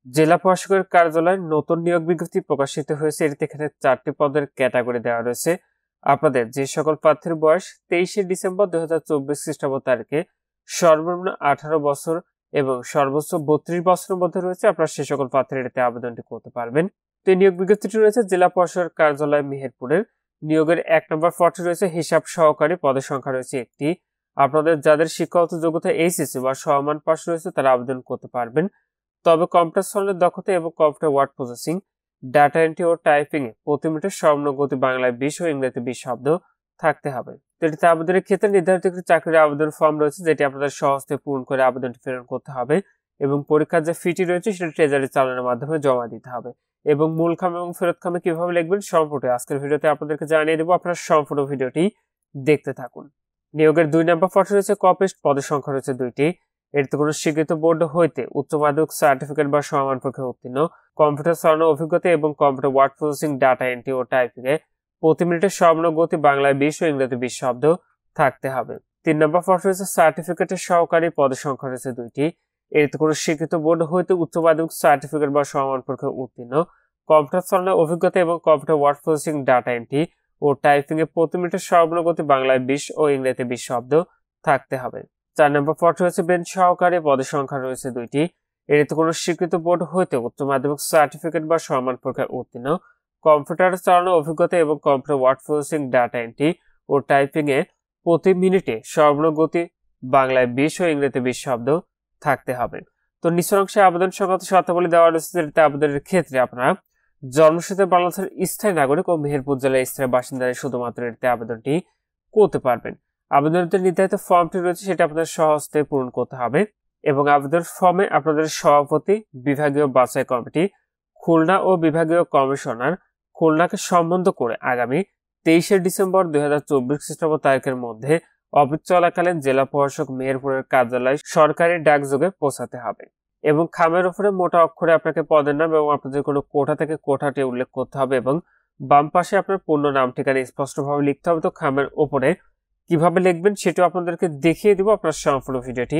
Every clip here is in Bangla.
জেলা প্রশাসকের কার্যালয়ে নতুন নিয়োগ বিজ্ঞপ্তি প্রকাশিত হয়েছে। এখানে 4টি পদের ক্যাটাগরি দেওয়া রয়েছে। আপনাদের যে সকল প্রার্থীর বয়স 23শে ডিসেম্বর 2024 খ্রিস্টাব্দ তারিখে সর্বনিম্ন 18 বছর এবং সর্বোচ্চ 32 বছরের মধ্যে রয়েছে, আপনারা সে সকল প্রার্থীরা এটাতে আবেদনটি করতে পারবেন। তো এই নিয়োগ বিজ্ঞপ্তিটি রয়েছে জেলা প্রশাসকের কার্যালয় মেহেরপুরের। নিয়োগের 1 নম্বর পদটি রয়েছে হিসাব সহকারী, পদের সংখ্যা রয়েছে একটি। আপনাদের যাদের শিক্ষাগত যোগ্যতা এইচএসসি বা সমমান পাস রয়েছে তারা আবেদন করতে পারবেন। তবে কম্পিউটার চালানোর দক্ষতা এবং computer word processing, data entry ও টাইপিং এ প্রতি মিনিটে সর্বনিম্ন গতি বাংলায় 20 ও ইংরেজিতে 20 শব্দ থাকতে হবে। তো এটিতে আবেদনের ক্ষেত্রে নির্ধারিত একটি চাকরির আবেদন ফর্ম রয়েছে, যেটি আপনাদের সহজে পূরণ করে আবেদনটি প্রেরণ করতে হবে এবং পরীক্ষার যে ফিটি রয়েছে সেটা ট্রেজারি চালানোর মাধ্যমে জমা দিতে হবে। এবং মূল খামে এবং ফেরত খামে কিভাবে লিখবেন সম্পূর্ণ আজকের ভিডিওতে আপনাদেরকে জানিয়ে দেবো। আপনারা সম্পূর্ণ ভিডিওটি দেখতে থাকুন। নিয়োগের 2 নম্বর পদ রয়েছে কপিস্ট, পদের সংখ্যা রয়েছে 2টি। এটিতে কোনো স্বীকৃত বোর্ড হইতে উচ্চ মাধ্যমিক সার্টিফিকেট বা সমমান পরীক্ষায় উত্তীর্ণ, কম্পিউটার চালানোর অভিজ্ঞতা এবং computer word processing, data entry ও টাইপিং এ প্রতি মিনিটে সর্বনিম্ন গতি বাংলায় 20 ও ইংরেজিতে 20 শব্দ থাকতে হবে। 3 নম্বর পদ রয়েছে সার্টিফিকেটের সহকারী, পদের সংখ্যা রয়েছে 2টি। এটিতে কোনো স্বীকৃত বোর্ড হইতে উচ্চ মাধ্যমিক সার্টিফিকেট বা সমমান পরীক্ষায় উত্তীর্ণ, কম্পিউটার চালানোর অভিজ্ঞতা এবং computer word processing, data entry ও টাইপিং এ প্রতি মিনিটে সর্বনিম্ন গতি বাংলায় 20 ও ইংরেজিতে 20 শব্দ থাকতে হবে। 4 নম্বর পদ রয়েছে বেঞ্চ সহকারী, পদের সংখ্যা রয়েছে 2টি। এটিতে কোনো স্বীকৃত বোর্ড হইতে উচ্চ মাধ্যমিক সার্টিফিকেট বা সমমান পরীক্ষায় উত্তীর্ণ, কম্পিউটার চালানোর অভিজ্ঞতা এবং computer word processing, data entry ও টাইপিং এ প্রতি মিনিটে সর্বনিম্ন গতি বাংলায় 20 ও ইংরেজিতে 20 শব্দ থাকতে হবে। তো নিচের অংশে আবেদন সংক্রান্ত শর্তাবলী দেওয়া রয়েছে, যেটাতে আবেদনের ক্ষেত্রে আপনারা জন্মসূত্রে বাংলাদেশের স্থায়ী নাগরিক ও মেহেরপুর জেলার স্থায়ী বাসিন্দারা শুধুমাত্র এতে আবেদনটি করতে পারবেন। আবেদনের নির্ধারিত ফর্মটি রয়েছে সেটা আপনাদের সহজে পূরণ করতে হবে এবং আবেদন ফর্মে আপনাদের সভাপতি, বিভাগীয় বাছাই কমিটি, খুলনা ও বিভাগীয় কমিশনার খুলনাকে সম্বন্ধ করে আগামী 23শে ডিসেম্বর 2024 খ্রিস্টাব্দ তারিখের মধ্যে অফিস চলাকালীন জেলা প্রশাসক মেহেরপুরের কার্যালয় সরকারি ডাকযোগে পৌঁছাতে হবে এবং খামের উপরে মোটা অক্ষরে আপনাকে পদের নাম এবং আপনাদের কোনো কোঠা থেকে কোঠাটি উল্লেখ করতে হবে এবং বাম পাশে আপনার পূর্ণ নাম ঠিকানা স্পষ্টভাবে লিখতে হবে। তো খামের উপরে কিভাবে লিখবেন সেটাও আপনাদেরকে দেখিয়ে দিব, আপনার সম্পূর্ণ ভিডিওটি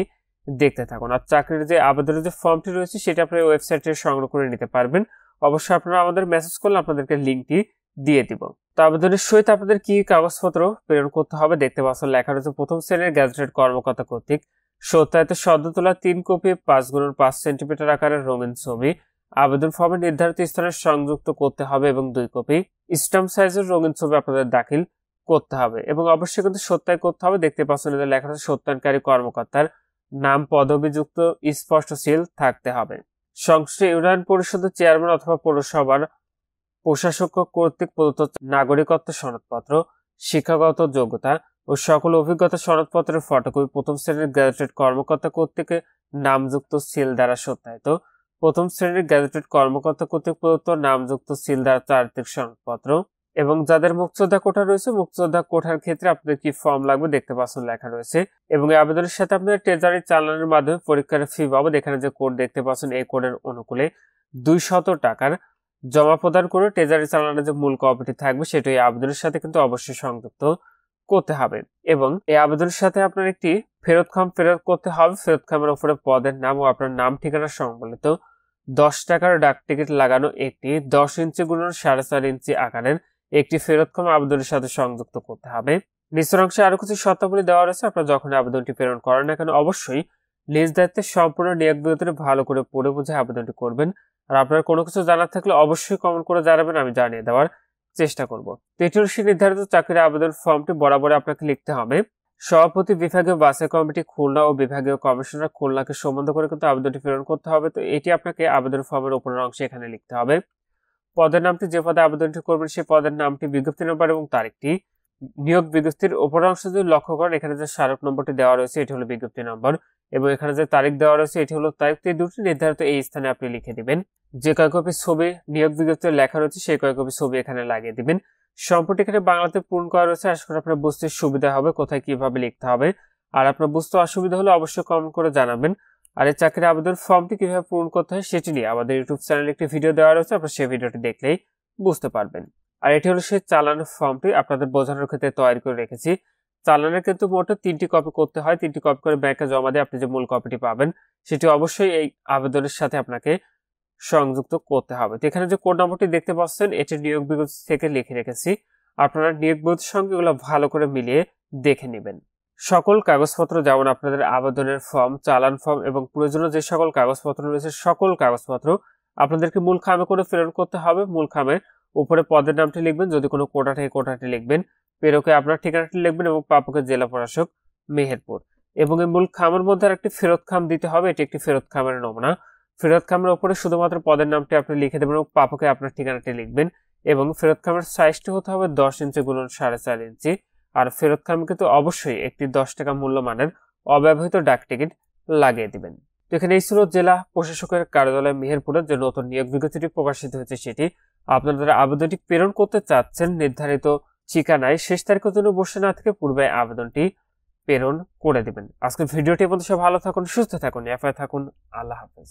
দেখতে থাকুন। আর চাকরির যে আবেদনের যে ফর্মটি রয়েছে সেটা আপনার ওয়েবসাইটে সংগ্রহ করে নিতে পারবেন। অবশ্যই আপনারা আমাদের মেসেজ করলে আপনাদেরকে লিঙ্কটি দিয়ে দিব। তো আবেদনের সহিত আপনাদের কি কাগজপত্র প্রেরণ করতে হবে দেখতে পাচ্ছেন লেখা রয়েছে প্রথম শ্রেণীর গ্যাজেটেড কর্মকর্তা কর্তৃক সত্যায়িত সদ্য তোলা 3 কপি 5x5 সেন্টিমিটার আকারের রঙিন ছবি আবেদন ফর্মে নির্ধারিত স্থানে সংযুক্ত করতে হবে এবং 2 কপি স্ট্যাম্প সাইজের রঙিন ছবি আপনাদের দাখিল করতে হবে এবং অবশ্যই কিন্তু সত্যায়ন করতে হবে। দেখতে পাচ্ছেন এদের লেখা আছে সত্যায়নকারী কর্মকর্তার নাম পদবিযুক্ত স্পষ্ট সিল থাকতে হবে। সংশ্লিষ্ট ইউনিয়ন পরিষদের চেয়ারম্যান অথবা পৌরসভার প্রশাসক কর্তৃক প্রদত্ত নাগরিকত্ব সনদপত্র, শিক্ষাগত যোগ্যতা ও সকল অভিজ্ঞতা সনদপত্রের ফটোকপি প্রথম শ্রেণীর গ্যাজেটেড কর্মকর্তা কর্তৃক নামযুক্ত সিল দ্বারা সত্যায়িত, প্রথম শ্রেণীর গ্যাজেটেড কর্মকর্তা কর্তৃক প্রদত্ত নামযুক্ত সিল দ্বারা চারিত্রিক সনদপত্র এবং যাদের মুক্তিযোদ্ধা কোঠা রয়েছে মুক্তিযোদ্ধা কোঠার ক্ষেত্রে আপনাদের কি ফর্ম লাগবে দেখতে পাচ্ছেন লেখা রয়েছে এবং এই আবেদনের সাথে আপনাদের ট্রেজারি চালানোর মাধ্যমে পরীক্ষার ফি বাবদ এখানে যে কোড দেখতে পাচ্ছেন এই কোডের অনুকূলে 200 টাকার জমা প্রদান করে ট্রেজারি চালানোর যে মূল কপিটি থাকবে সেটা এই আবেদনের সাথে কিন্তু অবশ্যই সংযুক্ত করতে হবে এবং এই আবেদনের সাথে আপনার একটি ফেরত খাম ফেরত করতে হবে। ফেরত খামের উপরে পদের নাম ও আপনার নাম ঠিকানা সম্বলিত 10 টাকার ডাক টিকিট লাগানো একটি 10 ইঞ্চি গুণন 4.5 ইঞ্চি আকারের একটি ফেরত খাম আবেদনের সাথে সংযুক্ত করতে হবে। নিচের অংশে আরো কিছু শর্তাবলী দেওয়া রয়েছে। আপনারা যখন আবেদনটি প্রেরণ করেন না কেন অবশ্যই নিজ দায়িত্বে সম্পূর্ণ নিয়োগ বিজ্ঞপ্তি ভালো করে পড়ে বুঝে আবেদনটি করবেন। আর আপনার কোনো কিছু জানার থাকলে অবশ্যই কমেন্ট করে জানাবেন, আমি জানিয়ে দেওয়ার চেষ্টা করব। তৃতীয় নির্ধারিত চাকরির আবেদন ফর্মটি বরাবর আপনাকে লিখতে হবে সভাপতি, বিভাগীয় বাছাই কমিটি খুলনা ও বিভাগীয় কমিশনার খুলনাকে সম্বন্ধ করে কিন্তু আবেদনটি প্রেরণ করতে হবে। তো এটি আপনাকে আবেদন ফর্মের উপরের অংশে এখানে লিখতে হবে। পদের নামটি, যে পদে আবেদনটি করবেন সেই পদের নামটি, বিজ্ঞপ্তি নম্বর এবং তারিখটি। নিয়োগ বিজ্ঞপ্তির উপরের অংশ যদি লক্ষ্য করেন এখানে যে স্মারক নম্বরটি দেওয়া রয়েছে এটি হলো বিজ্ঞপ্তি নম্বর এবং এখানে যে তারিখ দেওয়া রয়েছে এটি হলো তারিখ। দুটি নির্ধারিত এই স্থানে আপনি লিখে দিবেন। যে কয় কপি ছবি নিয়োগ বিজ্ঞপ্তি লেখা রয়েছে সেই কয় কপি ছবি এখানে লাগিয়ে দিবেন। সম্পূর্ণ এখানে বাংলাতে পূরণ করা রয়েছে, আশা করি আপনার বুঝতে সুবিধা হবে কোথায় কিভাবে লিখতে হবে। আর আপনার বুঝতে অসুবিধা হলে অবশ্যই কমেন্ট করে জানাবেন। আর এই চাকরির আবেদন ফর্মটি কিভাবে পূরণ করতে হয় সেটি নিয়ে আমাদের ইউটিউব চ্যানেলে একটি ভিডিও দেওয়া রয়েছে, আপনারা সেই ভিডিওটি দেখলেই বুঝতে পারবেন। আর এটি হলো সেই চালানোর ফর্মটি আপনাদের বোঝানোর ক্ষেত্রে তৈরি করে রেখেছি। চালানের কিন্তু মোট 3টি কপি করতে হয়, 3টি কপি করে ব্যাংকে জমা দিয়ে আপনি যে মূল কপিটি পাবেন সেটি অবশ্যই এই আবেদনের সাথে আপনাকে সংযুক্ত করতে হবে। তো এখানে যে কোড নম্বরটি দেখতে পাচ্ছেন এটি নিয়োগ বিজ্ঞপ্তি থেকে লিখে রেখেছি। আপনারা নিয়োগ বিজ্ঞপ্তির সঙ্গে এগুলো ভালো করে মিলিয়ে দেখে নেবেন। সকল কাগজপত্র যেমন আপনাদের আবেদনের ফর্ম, চালান ফর্ম এবং প্রয়োজনীয় যে সকল কাগজপত্র রয়েছে সকল কাগজপত্র আপনাদেরকে মূল খামে করে প্রেরণ করতে হবে। মূল খামের উপরে পদের নামটি লিখবেন, যদি কোনো কোটা থেকে কোটাটি লিখবেন, প্রেরকে আপনার ঠিকানাটি লিখবেন এবং প্রাপকের জেলা প্রশাসক মেহেরপুর। এবং এই মূল খামের মধ্যে আরেকটি ফেরত খাম দিতে হবে, এটি একটি ফেরত খামের নমুনা। ফেরত খামের উপরে শুধুমাত্র পদের নামটি আপনি লিখে দেবেন এবং প্রাপকে আপনার ঠিকানাটি লিখবেন এবং ফেরত খামের সাইজটি হতে হবে 10 ইঞ্চি গুণন 4.5 ইঞ্চি। আর ফেরত খামে কিন্তু অবশ্যই একটি 10 টাকা মূল্যমানের অব্যবহৃত ডাক টিকিট লাগিয়ে দিবেন। তো এখানে এই ছিল জেলা প্রশাসকের কার্যালয় মেহেরপুরের যে নতুন নিয়োগ বিজ্ঞপ্তিটি প্রকাশিত হয়েছে সেটি। আপনারা যারা আবেদনটি প্রেরণ করতে চাচ্ছেন নির্ধারিত ঠিকানায় শেষ তারিখের জন্য বসে না থেকে পূর্বে আবেদনটি প্রেরণ করে দিবেন। আজকের ভিডিওটি পর্যন্ত সব ভালো থাকুন, সুস্থ থাকুন, এফআই থাকুন। আল্লাহ হাফেজ।